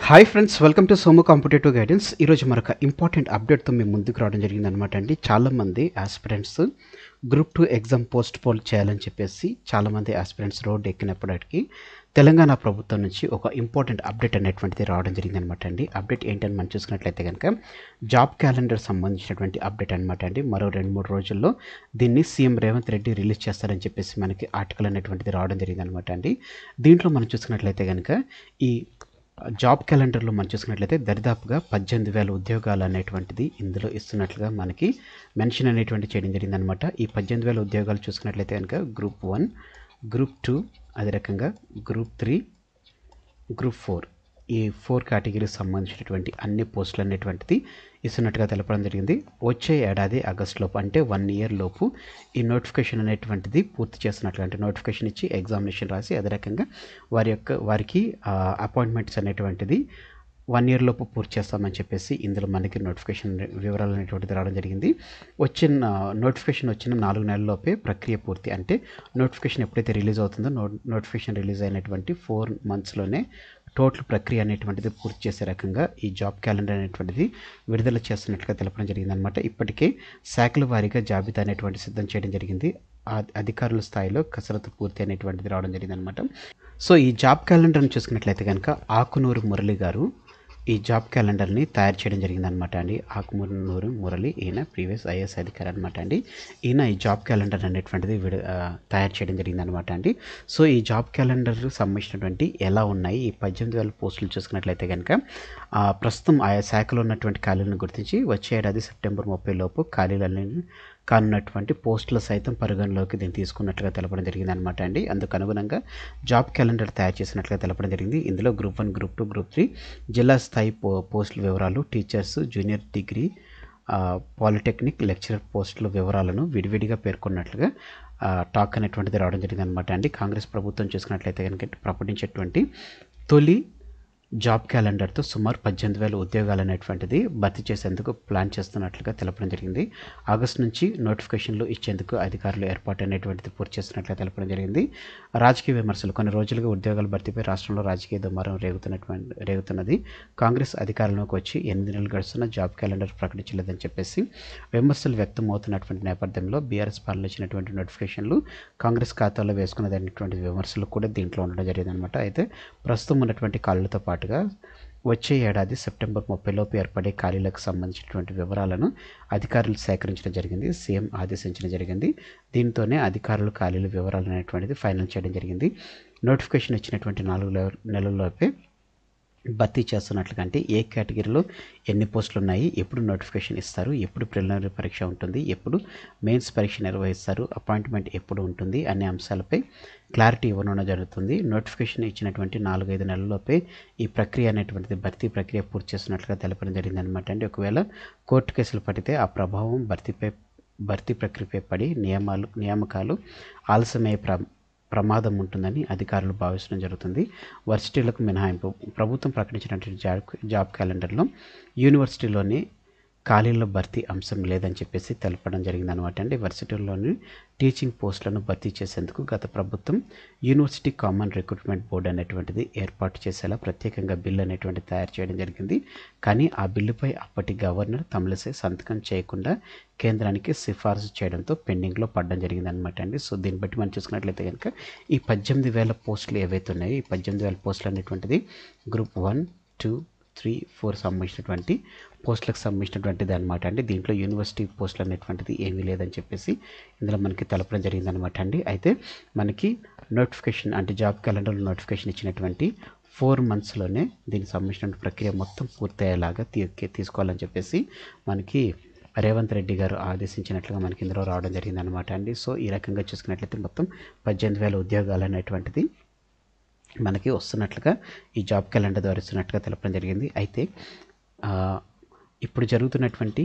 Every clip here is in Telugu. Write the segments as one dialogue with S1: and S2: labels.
S1: Hi friends, welcome to Somu competitive guidance. ఈరోజు మరొక ఇంపార్టెంట్ అప్డేట్తో మేము ముందుకు రావడం జరిగింది అనమాట అండి. చాలామంది aspirants group 2 exam post poll చేయాలని చెప్పేసి చాలామంది ఆస్పిరెంట్స్ రోడ్డు ఎక్కినప్పటికీ తెలంగాణ ప్రభుత్వం నుంచి ఒక ఇంపార్టెంట్ అప్డేట్ అనేటువంటిది రావడం జరిగింది అనమాట అండి. అప్డేట్ ఏంటని మనం చూసుకున్నట్లయితే కనుక జాబ్ క్యాలెండర్ సంబంధించినటువంటి అప్డేట్ అనమాట అండి. మరో 2-3 రోజుల్లో దీన్ని సీఎం రేవంత్ రెడ్డి రిలీజ్ చేస్తారని చెప్పేసి మనకి ఆర్టికల్ అనేటువంటిది రావడం జరిగింది అనమాట అండి. దీంట్లో మనం చూసుకున్నట్లయితే కనుక ఈ జాబ్ క్యాలెండర్లో మనం చూసుకున్నట్లయితే దరిదాపుగా 18,000 ఉద్యోగాలు అనేటువంటిది ఇందులో ఇస్తున్నట్లుగా మనకి మెన్షన్ అనేటువంటి చేయడం జరిగిందనమాట. ఈ 18,000 ఉద్యోగాలు చూసుకున్నట్లయితే కనుక గ్రూప్ 1, గ్రూప్ 2, అదే రకంగా గ్రూప్ 3, గ్రూప్ 4 ఈ 4 కేటగిరీకి సంబంధించినటువంటి అన్ని పోస్టులు అనేటువంటిది ఇస్తున్నట్టుగా తెలపడం జరిగింది. వచ్చే ఏడాది ఆగస్టులోపు అంటే 1 ఇయర్ లోపు ఈ నోటిఫికేషన్ అనేటువంటిది పూర్తి చేస్తున్నట్లుగా, అంటే నోటిఫికేషన్ ఇచ్చి ఎగ్జామినేషన్ రాసి అదే రకంగా వారికి అపాయింట్మెంట్స్ అనేటువంటిది 1 ఇయర్ లోపు పూర్తి చేస్తామని చెప్పేసి ఇందులో మనకి నోటిఫికేషన్ వివరాలు అనేటువంటిది రావడం జరిగింది. నోటిఫికేషన్ వచ్చిన 4 నెలల్లోపే ప్రక్రియ పూర్తి, అంటే నోటిఫికేషన్ ఎప్పుడైతే రిలీజ్ అవుతుందో నోటిఫికేషన్ రిలీజ్ అయినటువంటి 4 మంత్స్లోనే టోటల్ ప్రక్రియ అనేటువంటిది పూర్తి చేసే రకంగా ఈ జాబ్ క్యాలెండర్ అనేటువంటిది విడుదల చేస్తున్నట్లుగా తెలపడం జరిగిందనమాట. ఇప్పటికే శాఖల వారీగా జాబితా అనేటువంటి సిద్ధం చేయడం జరిగింది. అధికారుల స్థాయిలో కసరత్తు పూర్తి అనేటువంటిది రావడం జరిగిందనమాట. సో ఈ జాబ్ క్యాలెండర్ని చూసుకున్నట్లయితే కనుక ఆకునూరు మురళి గారు ఈ జాబ్ క్యాలెండర్ని తయారు చేయడం జరిగిందనమాట అండి. ఆకునూరు మురళి ఈయన ప్రీవియస్ ఐఏఎస్ అధికారి అనమాట అండి. ఈయన ఈ జాబ్ క్యాలెండర్ అనేటువంటిది తయారు చేయడం జరిగిందనమాట అండి. సో ఈ జాబ్ క్యాలెండర్ సంబంధించినటువంటి ఎలా ఉన్నాయి ఈ 18,000 పోస్టులు చూసుకున్నట్లయితే కనుక ప్రస్తుతం ఆయా శాఖలో ఉన్నటువంటి ఖాళీలను గుర్తించి వచ్చే ఏడాది సెప్టెంబర్ 30 లోపు ఖాళీలన్నీ కానున్నటువంటి పోస్టుల సైతం పరిగణలోకి దీన్ని తీసుకున్నట్లుగా తెలపడం జరిగింది అనమాట అండి. అందుకు అనుగుణంగా జాబ్ క్యాలెండర్ తయారు చేసినట్లుగా తెలపడం జరిగింది. ఇందులో గ్రూప్ 1, గ్రూప్ 2, గ్రూప్ 3 జిల్లా స్థాయి పోస్టుల వివరాలు, teachers, junior degree, polytechnic lecturer పోస్టుల వివరాలను విడివిడిగా పేర్కొన్నట్లుగా టాక్ అనేటువంటిది రావడం జరిగింది అనమాట అండి. కాంగ్రెస్ ప్రభుత్వం చూసుకున్నట్లయితే కనుక ప్రకటించేటువంటి తొలి జాబ్ క్యాలెండర్తో సుమారు 18,000 ఉద్యోగాలు అనేటువంటిది భర్తీ చేసేందుకు ప్లాన్ చేస్తున్నట్లుగా తెలపడం జరిగింది. ఆగస్టు నుంచి నోటిఫికేషన్లు ఇచ్చేందుకు అధికారులు ఏర్పాటు అనేటువంటిది పూర్తి చేస్తున్నట్లుగా తెలపడం జరిగింది. రాజకీయ విమర్శలు కొన్ని రోజులుగా ఉద్యోగాల భర్తీపై రాష్ట్రంలో రాజకీయ దుమారం రేగుతున్నది. కాంగ్రెస్ అధికారంలోకి వచ్చి 8 నెలలు గడుస్తున్న జాబ్ క్యాలెండర్ ప్రకటించలేదని చెప్పేసి విమర్శలు వ్యక్తం అవుతున్నటువంటి నేపథ్యంలో బీఆర్ఎస్ పాలన ఇచ్చినటువంటి నోటిఫికేషన్లు కాంగ్రెస్ ఖాతాలో వేసుకున్నదనేటువంటి విమర్శలు కూడా దీంట్లో ఉండడం జరిగిందనమాట. అయితే ప్రస్తుతం ఉన్నటువంటి ఖాళీలతో పాటుగా వచ్చే ఏడాది సెప్టెంబర్ 30 లోపు ఏర్పడే ఖాళీలకు సంబంధించినటువంటి వివరాలను అధికారులు సేకరించడం జరిగింది. సీఎం ఆదేశించడం జరిగింది. దీంతోనే అధికారులు ఖాళీల వివరాలు అనేటువంటిది ఫైనల్ చేయడం జరిగింది. నోటిఫికేషన్ ఇచ్చినటువంటి 4 నెలల్లోపే భర్తీ చేస్తున్నట్లుగా, అంటే ఏ కేటగిరీలో ఎన్ని పోస్టులు ఉన్నాయి, ఎప్పుడు నోటిఫికేషన్ ఇస్తారు, ఎప్పుడు ప్రిలిమినరీ పరీక్ష ఉంటుంది, ఎప్పుడు మెయిన్స్ పరీక్ష నిర్వహిస్తారు, అపాయింట్మెంట్ ఎప్పుడు ఉంటుంది అనే అంశాలపై క్లారిటీ ఇవ్వడం జరుగుతుంది. నోటిఫికేషన్ ఇచ్చినటువంటి 4-5 నెలల్లోపే ఈ ప్రక్రియ అనేటువంటిది భర్తీ ప్రక్రియ పూర్తి చేస్తున్నట్లుగా తెలపడం జరిగింది అనమాట అండి. ఒకవేళ కోర్టు కేసులు పడితే ఆ ప్రభావం భర్తీ ప్రక్రియపై పడి నియామకాలు ఆలస్యమయ్యే ప్రమాదం ఉంటుందని అధికారులు భావించడం జరుగుతుంది. వర్సిటీలకు మినహాయింపు ప్రభుత్వం ప్రకటించినటువంటి జాబ్ క్యాలెండర్లో యూనివర్సిటీలోని ఖాళీల భర్తీ అంశం లేదని చెప్పేసి తెలపడం జరిగిందనమాట అండి. వర్సిటీల్లోని టీచింగ్ పోస్టులను భర్తీ చేసేందుకు గత ప్రభుత్వం యూనివర్సిటీ కామన్ రిక్రూట్మెంట్ బోర్డు అనేటువంటిది ఏర్పాటు చేసేలా ప్రత్యేకంగా బిల్లు అనేటువంటిది తయారు చేయడం జరిగింది. కానీ ఆ బిల్లుపై అప్పటి గవర్నర్ తమిళిసై సంతకం చేయకుండా కేంద్రానికి సిఫార్సు చేయడంతో పెండింగ్లో పడడం జరిగిందనమాట అండి. సో దీన్ని బట్టి మనం చూసుకున్నట్లయితే కనుక ఈ 18,000 పోస్టులు ఏవైతే ఉన్నాయో ఈ 18,000 పోస్టులు అనేటువంటిది గ్రూప్ 1, 2, 3, 4 సంబంధించినటువంటి పోస్టులకు సంబంధించినటువంటిది అనమాట అండి. దీంట్లో యూనివర్సిటీ పోస్టులు అనేటువంటిది ఏమీ లేదని చెప్పేసి ఇందులో మనకి తెలపడం జరిగిందనమాట అండి. అయితే మనకి నోటిఫికేషన్ అంటే జాబ్ క్యాలెండర్ నోటిఫికేషన్ ఇచ్చినటువంటి 4 మంత్స్లోనే దీనికి సంబంధించిన ప్రక్రియ మొత్తం పూర్తయ్యేలాగా తీసుకోవాలని చెప్పేసి మనకి రేవంత్ రెడ్డి గారు ఆదేశించినట్లుగా మనకి ఇందులో రావడం జరిగిందనమాట అండి. సో ఈ రకంగా చూసుకున్నట్లయితే మొత్తం 18,000 ఉద్యోగాలు అనేటువంటిది మనకి వస్తున్నట్లుగా ఈ జాబ్ క్యాలెండర్ ద్వారా ఇస్తున్నట్టుగా తెలపడం జరిగింది. అయితే ఇప్పుడు జరుగుతున్నటువంటి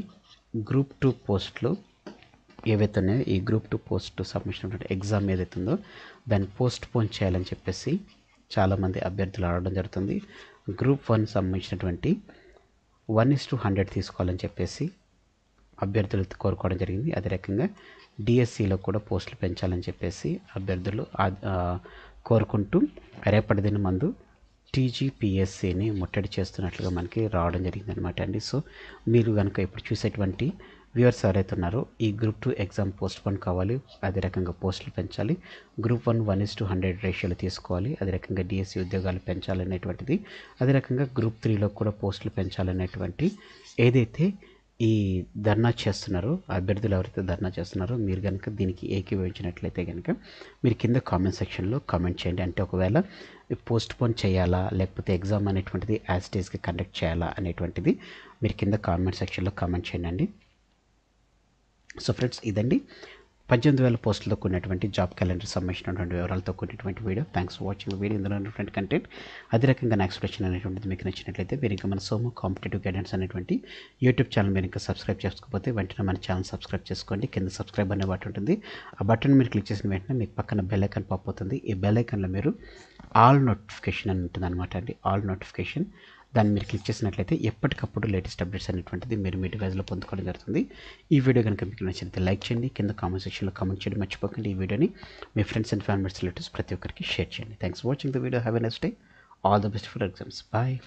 S1: గ్రూప్ 2 పోస్టులు ఏవైతే ఉన్నాయో ఈ గ్రూప్ 2 పోస్ట్ సంబంధించినటువంటి ఎగ్జామ్ ఏదైతే ఉందో దాన్ని పోస్ట్ పోన్ చేయాలని చెప్పేసి చాలామంది అభ్యర్థులు అడగడం జరుగుతుంది. గ్రూప్ 1 సంబంధించినటువంటి 1:100 తీసుకోవాలని చెప్పేసి అభ్యర్థులు కోరుకోవడం జరిగింది. అదే రకంగా డిఎస్సిలో కూడా పోస్టులు పెంచాలని చెప్పేసి అభ్యర్థులు కోరుకుంటూ రేపటి దిన మందు టీజీపీఎస్సీని ముట్టడి చేస్తున్నట్లుగా మనకి రావడం జరిగిందనమాట అండి. సో మీరు కనుక ఇప్పుడు చూసేటువంటి వ్యూవర్స్ ఎవరైతే ఉన్నారో ఈ గ్రూప్ 2 ఎగ్జామ్ పోస్ట్ పోన్ కావాలి, అదే రకంగా పోస్టులు పెంచాలి, గ్రూప్ 1 1:100 రేషియోలు తీసుకోవాలి, అదే రకంగా డిఎస్సి ఉద్యోగాలు పెంచాలనేటువంటిది, అదే రకంగా గ్రూప్ 3లో కూడా పోస్టులు పెంచాలనేటువంటి ఏదైతే ఈ ధర్నా చేస్తున్నారో అభ్యర్థులు ఎవరైతే ధర్నా చేస్తున్నారో మీరు కనుక దీనికి ఏకీభవించినట్లయితే కనుక మీరు కింద కామెంట్ సెక్షన్లో కామెంట్ చేయండి. అంటే ఒకవేళ పోస్ట్ పోన్ చేయాలా లేకపోతే ఎగ్జామ్ అనేటువంటిది యాజ్ ఇట్ ఈస్గా కండక్ట్ చేయాలా అనేటువంటిది మీరు కింద కామెంట్ సెక్షన్లో కామెంట్ చేయండి. సో ఫ్రెండ్స్, ఇదండి 18,000 పోస్టులతో కూడినటువంటి జాబ్ క్యాలెండర్ సంబంధించినటువంటి వివరాలతో కూడినటువంటి video. Thanks for watching video. ఇందులో ఉన్నటువంటి కంటెంట్ అదే రకంగా నా ఎక్స్ప్రెషన్ అనేటువంటిది మీకు నచ్చినట్లయితే మీరు ఇంకా మన సోము కాంపిటేటివ్ గైడెన్స్ అనేటువంటి యూట్యూబ్ ఛానల్ మీరు ఇంకా సబ్స్క్రైబ్ చేసుకోకపోతే వెంటనే మన ఛానల్ సబ్స్క్రైబ్ చేసుకోండి. కింద సబ్స్క్రైబ్ అనే బటన్ ఉంటుంది. ఆ బటన్ మీరు క్లిక్ చేసిన వెంటనే మీకు పక్కన బెల్ ఐకాన్ పాప్ అవుతుంది. ఈ బెల్ ఐకాన్లో మీరు ఆల్ నోటిఫికేషన్ అని ఉంటుంది అనమాట అండి. ఆల్ నోటిఫికేషన్ దాన్ని మీరు క్లిక్ చేసినట్లయితే ఎప్పటికప్పుడు లేటెస్ట్ అప్డేట్స్ అనేటువంటిది మీరు మీ డివైస్లో పొందుకోవడం జరుగుతుంది. ఈ వీడియో కనుక మీకు నచ్చితే లైక్ చేయండి, కింద కామెంట్ సెక్షన్లో కామెంట్ చేయడం మర్చిపోకండి. ఈ వీడియోని మీ ఫ్రెండ్స్ అండ్ ఫ్యామిలీస్ రిలేటివ్స్ ప్రతి ఒక్కరికి షేర్ చేయండి. Thanks for watching the video. Have a nice day. All the best for exams. Bye.